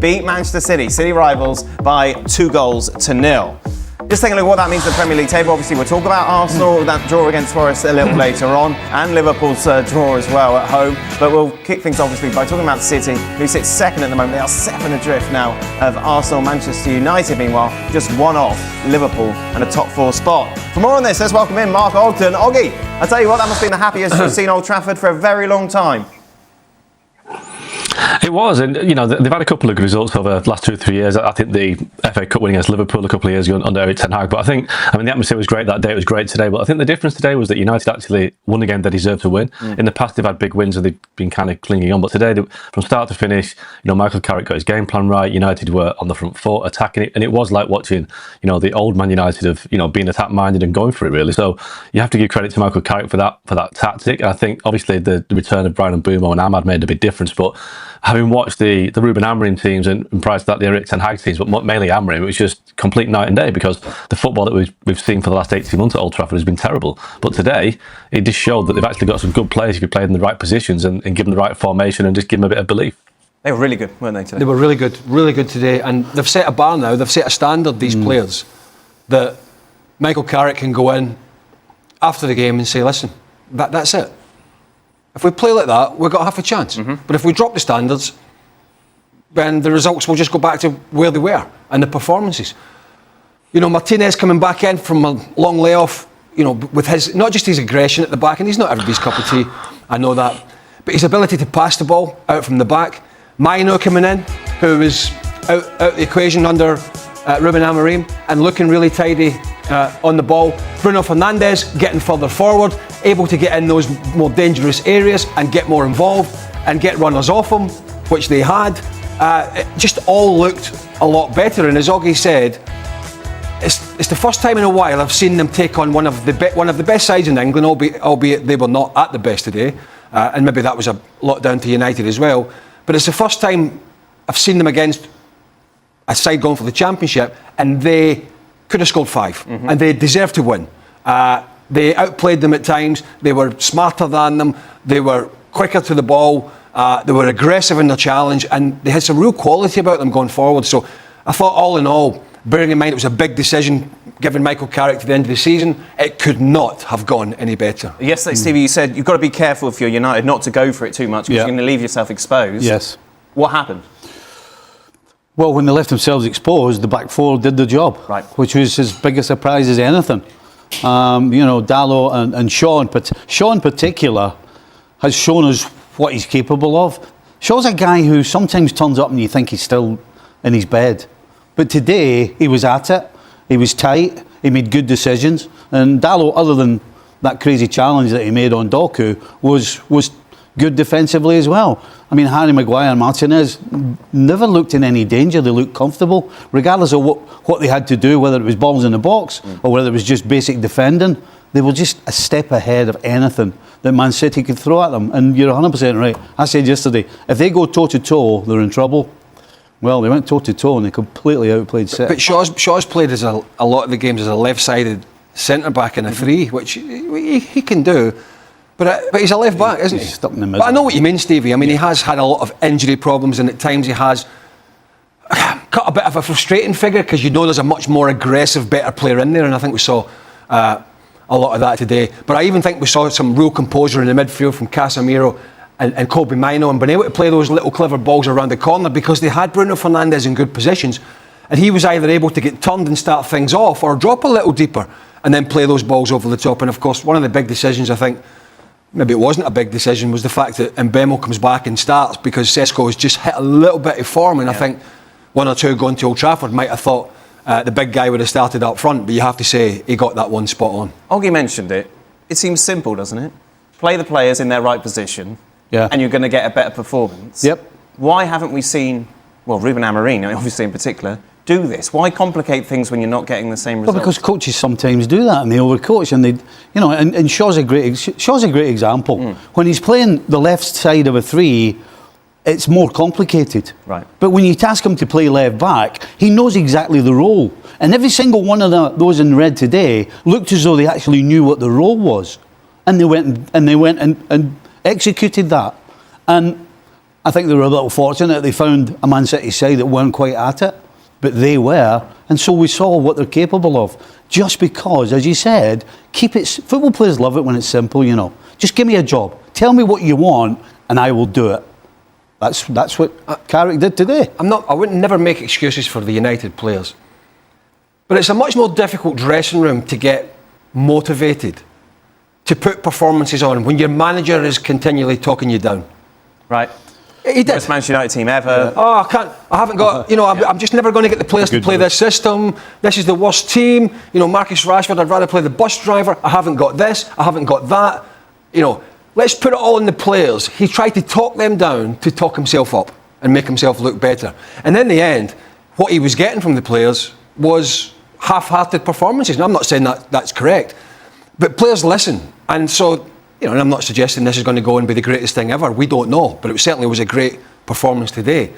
beat Manchester City, City rivals, by 2-0. Just taking a look at what that means for the Premier League table. Obviously, we'll talk about Arsenal, that draw against Forest a little later on, and Liverpool's draw as well at home. But we'll kick things obviously by talking about City, who sits second at the moment. They are 7 adrift now of Arsenal. Manchester United, meanwhile, just one off Liverpool and a top 4 spot. For more on this, let's welcome in Mark Ogden. Oggy, I tell you what, that must have been the happiest you've seen Old Trafford for a very long time. It was, and you know, they've had a couple of good results over the last 2 or 3 years. I think the FA Cup win against Liverpool a couple of years ago under Eric Ten Hag, but the atmosphere was great that day, it was great today, but I think the difference today was that United actually won a game they deserved to win. In the past they've had big wins and they've been kind of clinging on, but today, from start to finish, you know, Michael Carrick got his game plan right, United were on the front foot, attacking it, and it was like watching, you know, the old Man United of, you know, being attack-minded and going for it really. So you have to give credit to Michael Carrick for that tactic, and I think obviously the return of Brian Mbeumo and Ahmad made a big difference, but having watched the Ruben Amorim teams and prior to that the Eric Ten Hag teams, but mainly Amorim, it was just complete night and day because the football that we've seen for the last 18 months at Old Trafford has been terrible. But today, it just showed that they've actually got some good players if you play in the right positions and give them the right formation and just give them a bit of belief. They were really good, weren't they, today? They were really good today. And they've set a bar now, they've set a standard, these players, that Michael Carrick can go in after the game and say, listen, that's it. If we play like that, we've got half a chance. But if we drop the standards, then the results will just go back to where they were and the performances. You know, Martinez coming back in from a long layoff, you know, with his, not just his aggression at the back, and he's not everybody's cup of tea, I know that, but his ability to pass the ball out from the back. Maino coming in, who was out the equation under Ruben Amorim and looking really tidy on the ball. Bruno Fernandes getting further forward, able to get in those more dangerous areas and get more involved and get runners off him, which they had. It just all looked a lot better, and as Oggy said, it's the first time in a while I've seen them take on one of the best sides in England, albeit they were not at the best today, and maybe that was a lot down to United as well. But it's the first time I've seen them against a side going for the championship, and they could have scored 5, and they deserved to win. They outplayed them at times. They were smarter than them. They were quicker to the ball. They were aggressive in their challenge, and they had some real quality about them going forward. So I thought, all in all, bearing in mind it was a big decision given Michael Carrick to the end of the season, it could not have gone any better. Yesterday, Stevie, you said you've got to be careful if you're United not to go for it too much because you're going to leave yourself exposed. Yes. What happened? Well, when they left themselves exposed, the back four did the job, right, which was as big a surprise as anything. You know, Dalot and Shaw, but Shaw in particular has shown us what he's capable of. Shaw's a guy who sometimes turns up and you think he's still in his bed. But today, he was at it, he was tight, he made good decisions. And Dalot, other than that crazy challenge that he made on Doku, was good defensively as well. I mean, Harry Maguire and Martinez never looked in any danger. They looked comfortable, regardless of what they had to do, whether it was balls in the box or whether it was just basic defending. They were just a step ahead of anything that Man City could throw at them. And you're 100% right. I said yesterday, if they go toe-to-toe, they're in trouble. Well, they went toe-to-toe and they completely outplayed City. But Shaw's played as a lot of the games as a left-sided centre-back in a 3, which he can do. But he's a left-back, isn't he? He's stuck in the middle. But I know what you mean, Stevie. I mean, he has had a lot of injury problems, and at times he has cut a bit of a frustrating figure because you know there's a much more aggressive, better player in there, and I think we saw a lot of that today. But I even think we saw some real composure in the midfield from Casemiro and Kobe Mino, and being able to play those little clever balls around the corner because they had Bruno Fernandes in good positions, and he was either able to get turned and start things off or drop a little deeper and then play those balls over the top. And of course, one of the big decisions, I think, maybe it wasn't a big decision, was the fact that Mbeumo comes back and starts because Sesko has just hit a little bit of form, and I think one or two going to Old Trafford might have thought the big guy would have started up front, but you have to say he got that one spot on. Oggy mentioned it. It seems simple, doesn't it? Play the players in their right position, and you're going to get a better performance. Yep. Why haven't we seen, well, Ruben Amorim, obviously in particular, do this? Why complicate things when you're not getting the same results? Well, because coaches sometimes do that and they overcoach, and they, you know, and Shaw's a great example. When he's playing the left side of a 3, it's more complicated. Right. But when you task him to play left back, he knows exactly the role. And every single one of those in red today looked as though they actually knew what the role was, and they went and executed that. And I think they were a little fortunate. They found a Man City side that weren't quite at it, but they were, and so we saw what they're capable of. Just because, as you said, football players love it when it's simple, you know. Just give me a job. Tell me what you want, and I will do it. That's what Carrick did today. I would never make excuses for the United players, but it's a much more difficult dressing room to get motivated, to put performances on when your manager is continually talking you down. Right. He did. Best Manchester United team ever. Oh, I haven't got, I'm just never going to get the players to play this system. This is the worst team. Marcus Rashford, I'd rather play the bus driver. I haven't got this. I haven't got that. Let's put it all on the players. He tried to talk them down to talk himself up and make himself look better. And in the end, what he was getting from the players was half-hearted performances. And I'm not saying that's correct, but players listen. And so, and I'm not suggesting this is going to go and be the greatest thing ever. We don't know, but it certainly was a great performance today.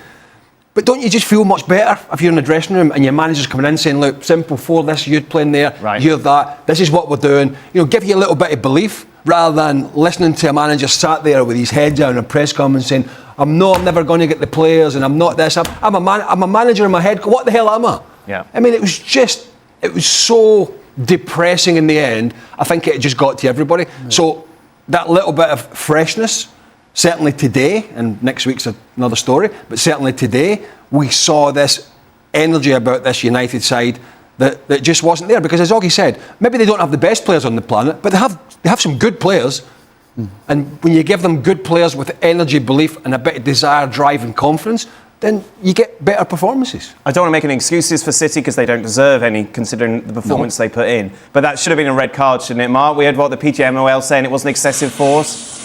But don't you just feel much better if you're in the dressing room and your manager's coming in saying, look, simple, for this, you're playing there, right. You're that, this is what we're doing. Give you a little bit of belief rather than listening to a manager sat there with his head down in a press conference saying, I'm never going to get the players and I'm not this. I'm a manager in my head. What the hell am I? Yeah. I mean, it was so depressing in the end. I think it just got to everybody. Mm. So that little bit of freshness, certainly today, and next week's another story, but certainly today, we saw this energy about this United side that just wasn't there. Because as Augie said, maybe they don't have the best players on the planet, but they have some good players. Mm. And when you give them good players with energy, belief, and a bit of desire, drive and confidence, then you get better performances. I don't want to make any excuses for City because they don't deserve any, considering the performance they put in. But that should have been a red card, shouldn't it, Mark? We had the PGMOL saying it wasn't excessive force.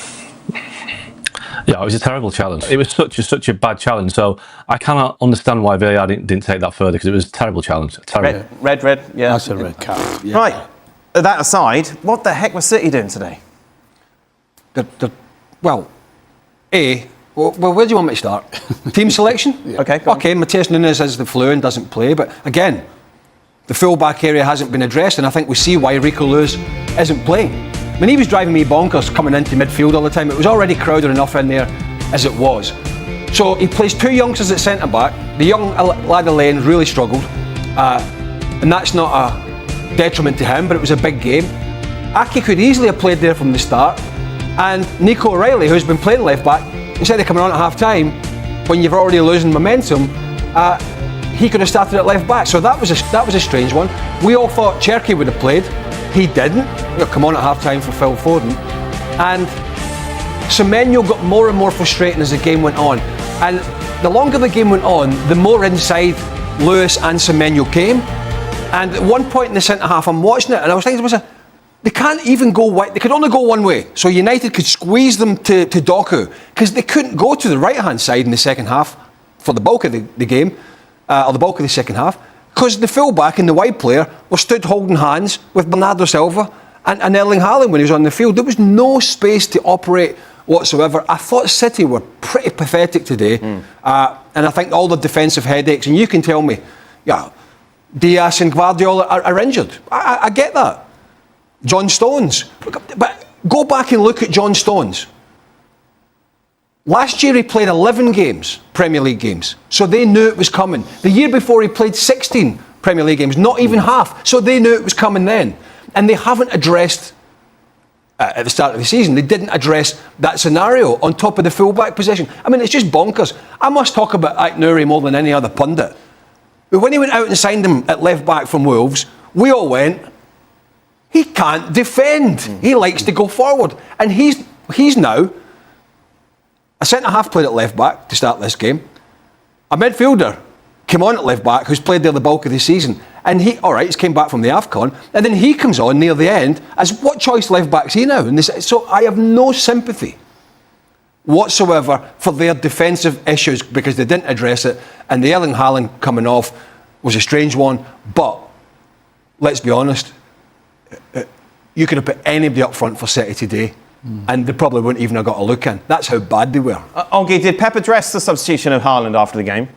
Yeah, it was a terrible challenge. It was such a bad challenge. So I cannot understand why VAR didn't take that further, because it was a terrible challenge. Terrible. Red, yeah. That's a red card. Yeah. Right. That aside, what the heck was City doing today? Well, where do you want me to start? Team selection? Yeah. Okay, Matheus Nunes has the flu and doesn't play, but again, the full-back area hasn't been addressed, and I think we see why Rico Lewis isn't playing. I mean, he was driving me bonkers coming into midfield all the time. It was already crowded enough in there as it was. So he plays two youngsters at centre-back. The young lad Lane really struggled, and that's not a detriment to him, but it was a big game. Aki could easily have played there from the start, and Nico O'Reilly, who's been playing left-back, instead of coming on at half-time, when you're already losing momentum, he could have started at left-back. So that was a strange one. We all thought Cherky would have played. He didn't. He'll come on at half-time for Phil Foden. And Semenyo got more and more frustrating as the game went on. And the longer the game went on, the more inside Lewis and Semenyo came. And at one point in the centre-half, I'm watching it, and I was thinking to myself, they can't even go wide. They could only go one way. So United could squeeze them to Doku, because they couldn't go to the right-hand side in the second half for the bulk of the game, or the bulk of the second half, because the full-back and the wide player were stood holding hands with Bernardo Silva and Erling Haaland when he was on the field. There was no space to operate whatsoever. I thought City were pretty pathetic today, and I think all the defensive headaches, and you can tell me, Diaz and Guardiola are injured. I get that. John Stones. But go back and look at John Stones. Last year he played 11 games, Premier League games, so they knew it was coming. The year before he played 16 Premier League games, not even half, so they knew it was coming then. And they haven't addressed, at the start of the season, they didn't address that scenario on top of the full-back position. I mean, it's just bonkers. I must talk about Aït-Nouri more than any other pundit. But when he went out and signed him at left-back from Wolves, we all went, he can't defend. He likes to go forward. And he's now a centre-half played at left-back to start this game. A midfielder came on at left-back who's played there the bulk of the season. And he's came back from the AFCON. And then he comes on near the end as what choice left-back's he now? So I have no sympathy whatsoever for their defensive issues because they didn't address it. And the Erling Haaland coming off was a strange one. But let's be honest, you could have put anybody up front for City today. And they probably wouldn't even have got a look in. That's how bad they were. Augie, did Pep address the substitution of Haaland after the game?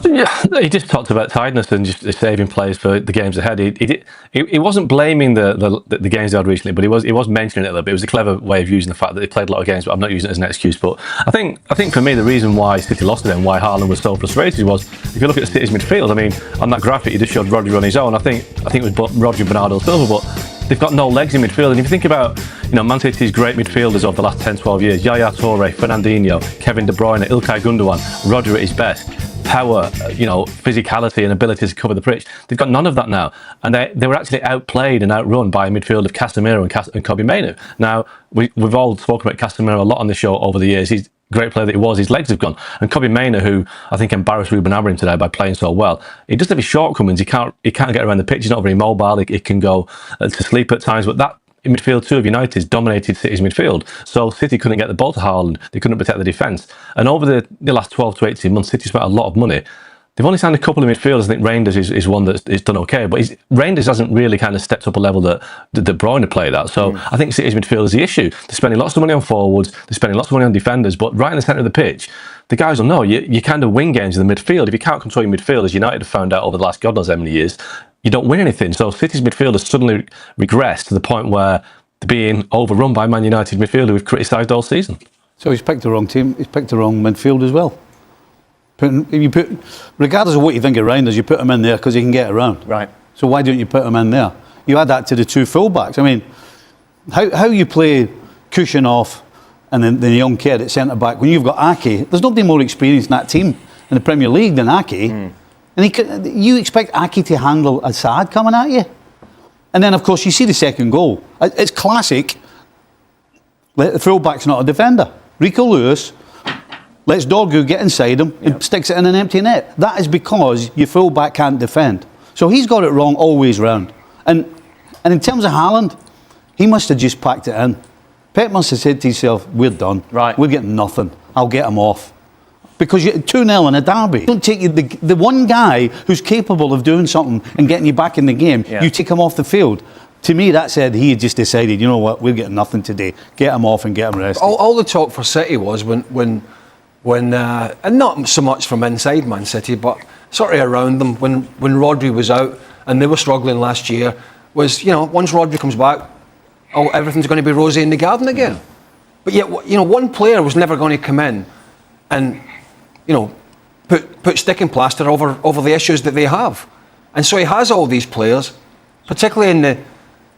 Yeah, he just talked about tiredness and just saving players for the games ahead. He wasn't blaming the games they had recently, but he was mentioning it a little bit. It was a clever way of using the fact that they played a lot of games, but I'm not using it as an excuse. But I think for me, the reason why City lost it and why Haaland was so frustrated was, if you look at City's midfield, I mean, on that graphic, you just showed Rodri on his own. I think it was Rodri and Bernardo Silva, but they've got no legs in midfield. And if you think about, Man City's great midfielders over the last 10, 12 years, Yaya Toure, Fernandinho, Kevin De Bruyne, Ilkay Gundogan, Rodri at his best, power, physicality and ability to cover the pitch. They've got none of that now. And they were actually outplayed and outrun by a midfield of Casemiro and Kobbie Mainoo. Now, we've all spoken about Casemiro a lot on the show over the years. He's a great player that he was, his legs have gone. And Kobbie Mainoo, who I think embarrassed Ruben Amorim today by playing so well, he does have his shortcomings. He can't get around the pitch. He's not very mobile. He can go to sleep at times. But that in midfield two of United's dominated City's midfield. So City couldn't get the ball to Haaland. They couldn't protect the defence. And over the last 12 to 18 months, City spent a lot of money. They've only signed a couple of midfielders. I think Reinders is one that's done okay, but Reinders hasn't really kind of stepped up a level that De Bruyne played at. So I think City's midfield is the issue. They're spending lots of money on forwards, they're spending lots of money on defenders, but right in the centre of the pitch, the guys will know you kind of win games in the midfield. If you can't control your midfield, as United have found out over the last God knows how many years, you don't win anything. So City's midfield has suddenly regressed to the point where they're being overrun by Man United midfield, who we've criticised all season. So he's picked the wrong team. He's picked the wrong midfield as well. Regardless of what you think of Reinders, you put him in there because he can get around. Right. So why don't you put him in there? You add that to the two fullbacks. I mean, how you play Kushinov and then the young kid at centre back when you've got Ake? There's nobody more experienced in that team in the Premier League than Ake. And you expect Ake to handle Assad coming at you? And then, of course, you see the second goal. It's classic. The fullback's not a defender. Rico Lewis lets Dorgu get inside him and sticks it in an empty net. That is because your fullback can't defend. So he's got it wrong always round. And in terms of Haaland, he must have just packed it in. Pep must have said to himself, we're done. Right. We're getting nothing. I'll get him off. Because you're 2-0 in a derby. Don't take the one guy who's capable of doing something and getting you back in the game, you take him off the field. To me, that said, he had just decided, you know what, we're getting nothing today. Get him off and get him rested. All the talk for City was when and not so much from inside Man City, but sort of around them, when Rodri was out and they were struggling last year, was, once Rodri comes back, everything's going to be rosy in the garden again. But yet, one player was never going to come in and, put sticking plaster over the issues that they have. And so he has all these players, particularly in the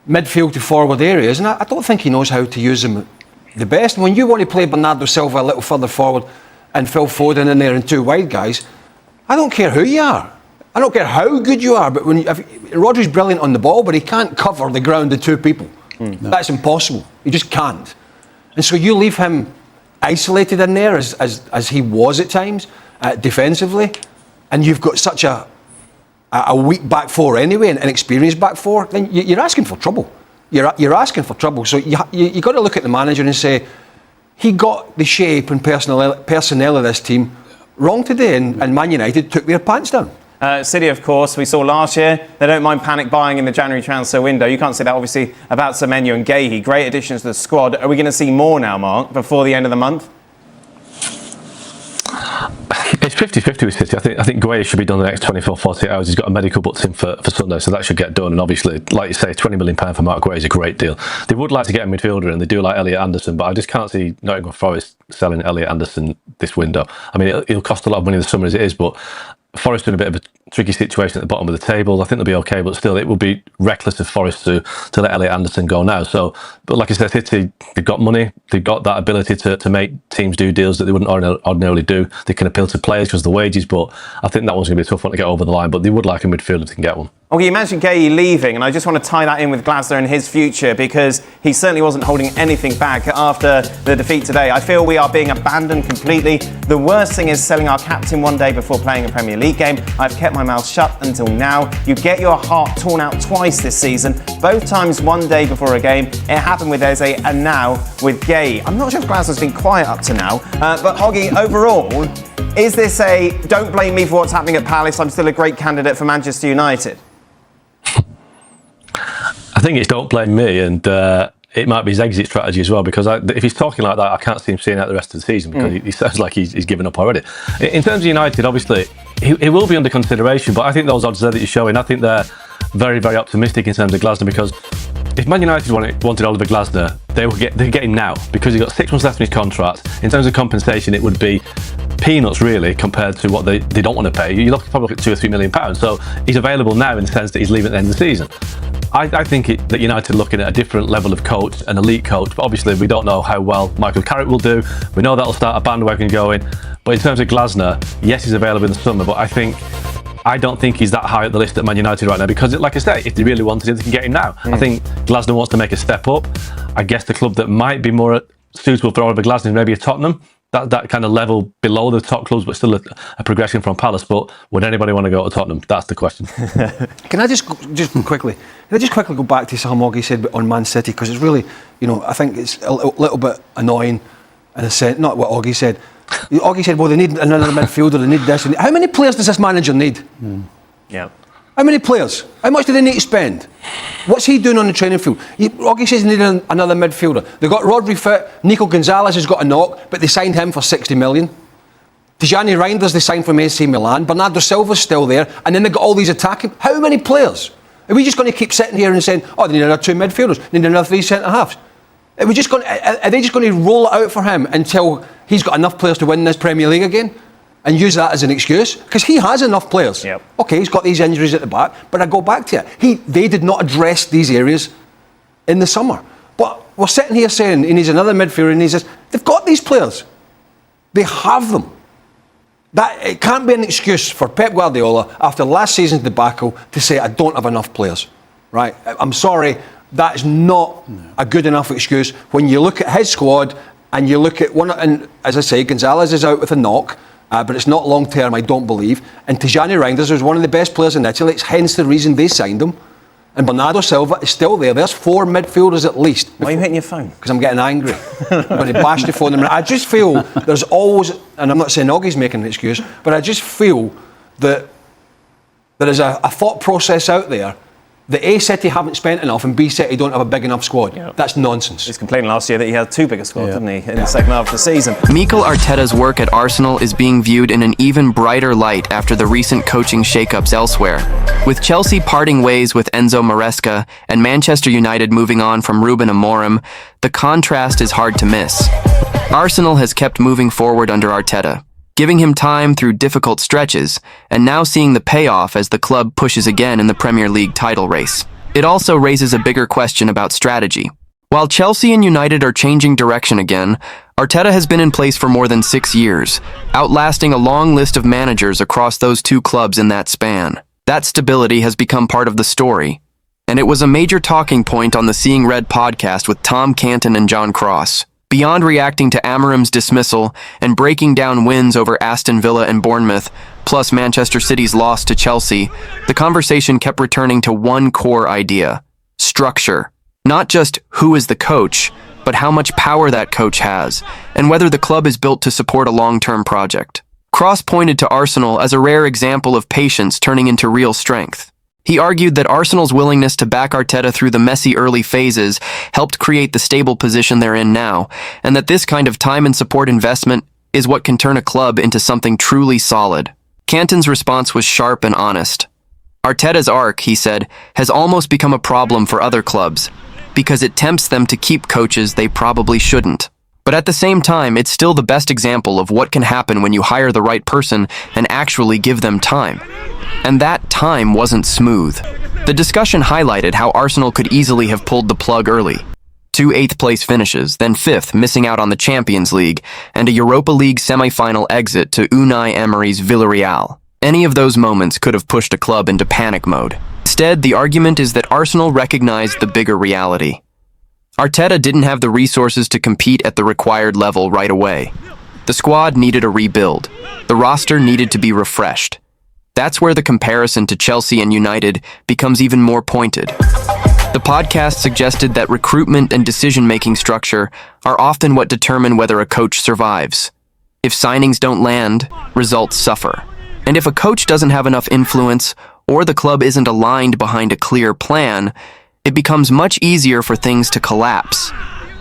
midfield to forward areas, and I don't think he knows how to use them the best. And when you want to play Bernardo Silva a little further forward and Phil Foden in there and two wide guys, I don't care who you are. I don't care how good you are, but Rodri's brilliant on the ball, but he can't cover the ground of two people. That's impossible. He just can't. And so you leave him isolated in there as he was at times, defensively, and you've got such a weak back four anyway, an inexperienced back four, then you're asking for trouble. You're asking for trouble. So you got to look at the manager and say, he got the shape and personnel of this team wrong today, and Man United took their pants down. City, of course, we saw last year, they don't mind panic buying in the January transfer window. You can't say that, obviously, about Semenyo and Guehi. Great additions to the squad. Are we going to see more now, Mark, before the end of the month? It's 50-50 with City. I think Gueye should be done in the next 24, 48 hours. He's got a medical booked in for Sunday, so that should get done. And obviously, like you say, £20 million for Mark Gueye is a great deal. They would like to get a midfielder, and they do like Elliot Anderson, but I just can't see Nottingham Forest selling Elliot Anderson this window. I mean, it'll cost a lot of money in the summer as it is, but Forest are in a bit of a tricky situation at the bottom of the table. I think they'll be okay, but still, it would be reckless of Forest to let Elliot Anderson go now. So, but like I said, City, they've got money, they've got that ability to make teams do deals that they wouldn't ordinarily do. They can appeal to players because of the wages, but I think that one's going to be a tough one to get over the line. But they would like a midfielder if they can get one. Okay, you mentioned Gueye leaving, and I just want to tie that in with Glasner and his future, because he certainly wasn't holding anything back after the defeat today. I feel we are being abandoned completely. The worst thing is selling our captain one day before playing a Premier League game. I've kept my mouth shut until now. You get your heart torn out twice this season, both times one day before a game. It happened with Eze and now with Gueye. I'm not sure if Glasner's been quiet up to now, but Hoggy, overall, is this a don't blame me for what's happening at Palace, I'm still a great candidate for Manchester United? I think it's don't blame me, and it might be his exit strategy as well, because if he's talking like that, I can't see him seeing out the rest of the season, because he sounds like he's given up already. In terms of United, obviously, he will be under consideration, but I think those odds there that you're showing, I think they're very, very optimistic in terms of Glasner, because if Man United wanted Oliver Glasner, they'd get him now, because he's got 6 months left in his contract. In terms of compensation, it would be peanuts really compared to what they don't want to pay. You're probably looking at £2 or £3 million. So he's available now in the sense that he's leaving at the end of the season. I think that United are looking at a different level of coach, an elite coach, but obviously we don't know how well Michael Carrick will do. We know that'll start a bandwagon going. But in terms of Glasner, yes, he's available in the summer, but I don't think he's that high at the list at Man United right now, because, like I say, if they really wanted him, they can get him now. I think Glasner wants to make a step up. I guess the club that might be more suitable for Oliver Glasner is maybe a Tottenham. That kind of level below the top clubs, but still a progression from Palace. But would anybody want to go to Tottenham? That's the question. Can I just quickly go back to something Oggy said on Man City, because it's really, I think it's a little bit annoying in a sense. Not what Oggy said. Oggy said, well, they need another midfielder, they need this. How many players does this manager need? Yeah. How many players? How much do they need to spend? What's he doing on the training field? Oggy says they need another midfielder. They got Rodri fit. Nico Gonzalez has got a knock, but they signed him for 60 million. Tijani Reinders they signed from AC Milan. Bernardo Silva's still there, and then they got all these attacking. How many players? Are we just going to keep sitting here and saying, oh, they need another 2 midfielders, they need another 3 centre halves? Are they just going to roll it out for him until he's got enough players to win this Premier League again? And use that as an excuse? Because he has enough players. Yep. Okay, he's got these injuries at the back, but I go back to it. They did not address these areas in the summer. But we're sitting here saying he needs another midfielder, and he says, they've got these players. They have them. It can't be an excuse for Pep Guardiola, after last season's debacle, to say, I don't have enough players. Right? I'm sorry, that is not a good enough excuse when you look at his squad and you look at one, and as I say, Gonzalez is out with a knock. But it's not long term, I don't believe. And Tijani Reinders was one of the best players in Italy. It's hence the reason they signed him. And Bernardo Silva is still there. There's 4 midfielders at least. Why are you hitting your phone? Because I'm getting angry. I'm going to bash the phone. I just feel there's always, and I'm not saying Oggy's making an excuse, but I just feel that there is a thought process out there that A, City haven't spent enough, and B, City don't have a big enough squad. Yep. That's nonsense. He was complaining last year that he had 2 bigger squads, didn't he, in the second half of the season. Mikel Arteta's work at Arsenal is being viewed in an even brighter light after the recent coaching shakeups elsewhere. With Chelsea parting ways with Enzo Maresca and Manchester United moving on from Ruben Amorim, the contrast is hard to miss. Arsenal has kept moving forward under Arteta, giving him time through difficult stretches, and now seeing the payoff as the club pushes again in the Premier League title race. It also raises a bigger question about strategy. While Chelsea and United are changing direction again, Arteta has been in place for more than 6 years, outlasting a long list of managers across those 2 clubs in that span. That stability has become part of the story, and it was a major talking point on the Seeing Red podcast with Tom Canton and John Cross. Beyond reacting to Amorim's dismissal and breaking down wins over Aston Villa and Bournemouth, plus Manchester City's loss to Chelsea, the conversation kept returning to one core idea: structure. Not just who is the coach, but how much power that coach has, and whether the club is built to support a long-term project. Cross pointed to Arsenal as a rare example of patience turning into real strength. He argued that Arsenal's willingness to back Arteta through the messy early phases helped create the stable position they're in now, and that this kind of time and support investment is what can turn a club into something truly solid. Canton's response was sharp and honest. Arteta's arc, he said, has almost become a problem for other clubs, because it tempts them to keep coaches they probably shouldn't. But at the same time, it's still the best example of what can happen when you hire the right person and actually give them time. And that time wasn't smooth. The discussion highlighted how Arsenal could easily have pulled the plug early. 2 8th-place finishes, then 5th, missing out on the Champions League, and a Europa League semi-final exit to Unai Emery's Villarreal. Any of those moments could have pushed a club into panic mode. Instead, the argument is that Arsenal recognized the bigger reality. Arteta didn't have the resources to compete at the required level right away. The squad needed a rebuild. The roster needed to be refreshed. That's where the comparison to Chelsea and United becomes even more pointed. The podcast suggested that recruitment and decision-making structure are often what determine whether a coach survives. If signings don't land, results suffer. And if a coach doesn't have enough influence, or the club isn't aligned behind a clear plan, it becomes much easier for things to collapse.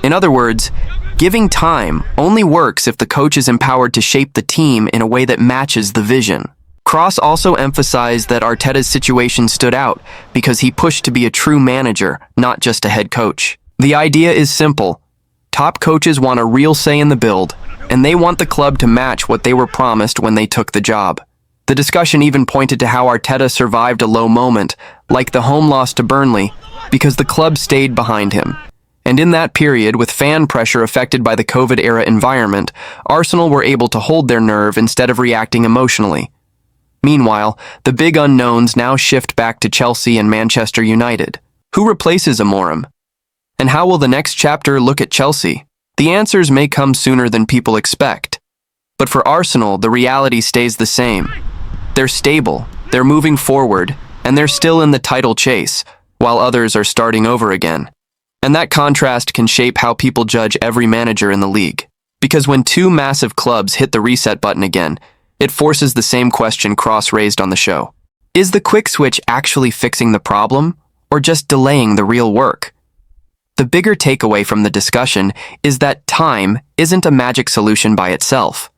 In other words, giving time only works if the coach is empowered to shape the team in a way that matches the vision. Cross also emphasized that Arteta's situation stood out because he pushed to be a true manager, not just a head coach. The idea is simple. Top coaches want a real say in the build, and they want the club to match what they were promised when they took the job. The discussion even pointed to how Arteta survived a low moment, like the home loss to Burnley, because the club stayed behind him. And in that period, with fan pressure affected by the COVID-era environment, Arsenal were able to hold their nerve instead of reacting emotionally. Meanwhile, the big unknowns now shift back to Chelsea and Manchester United. Who replaces Amorim? And how will the next chapter look at Chelsea? The answers may come sooner than people expect. But for Arsenal, the reality stays the same. They're stable, they're moving forward, and they're still in the title chase, while others are starting over again. And that contrast can shape how people judge every manager in the league. Because when two massive clubs hit the reset button again, it forces the same question Cross raised on the show. Is the quick switch actually fixing the problem, or just delaying the real work? The bigger takeaway from the discussion is that time isn't a magic solution by itself.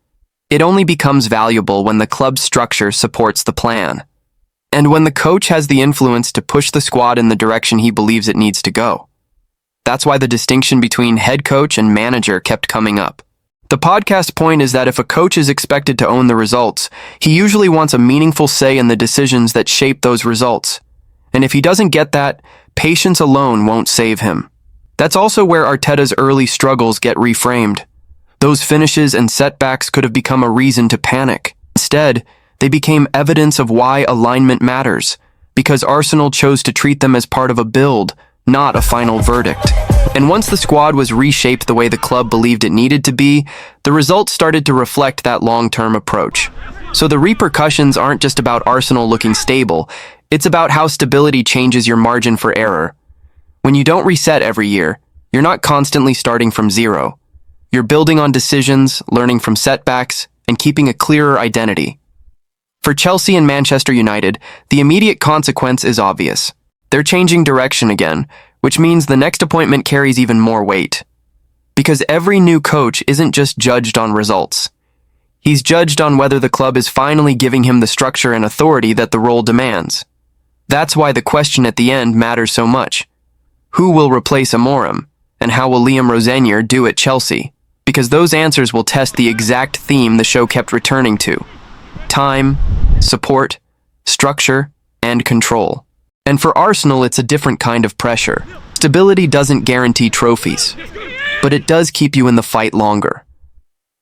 It only becomes valuable when the club's structure supports the plan, and when the coach has the influence to push the squad in the direction he believes it needs to go. That's why the distinction between head coach and manager kept coming up. The podcast point is that if a coach is expected to own the results, he usually wants a meaningful say in the decisions that shape those results. And if he doesn't get that, patience alone won't save him. That's also where Arteta's early struggles get reframed. Those finishes and setbacks could have become a reason to panic. Instead, they became evidence of why alignment matters, because Arsenal chose to treat them as part of a build, not a final verdict. And once the squad was reshaped the way the club believed it needed to be, the results started to reflect that long-term approach. So the repercussions aren't just about Arsenal looking stable, it's about how stability changes your margin for error. When you don't reset every year, you're not constantly starting from zero. You're building on decisions, learning from setbacks, and keeping a clearer identity. For Chelsea and Manchester United, the immediate consequence is obvious. They're changing direction again, which means the next appointment carries even more weight. Because every new coach isn't just judged on results. He's judged on whether the club is finally giving him the structure and authority that the role demands. That's why the question at the end matters so much. Who will replace Amorim, and how will Liam Rosenior do at Chelsea? Because those answers will test the exact theme the show kept returning to. Time, support, structure, and control. And for Arsenal, it's a different kind of pressure. Stability doesn't guarantee trophies, but it does keep you in the fight longer.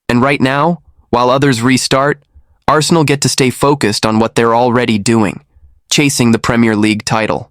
And right now, while others restart, Arsenal get to stay focused on what they're already doing, chasing the Premier League title.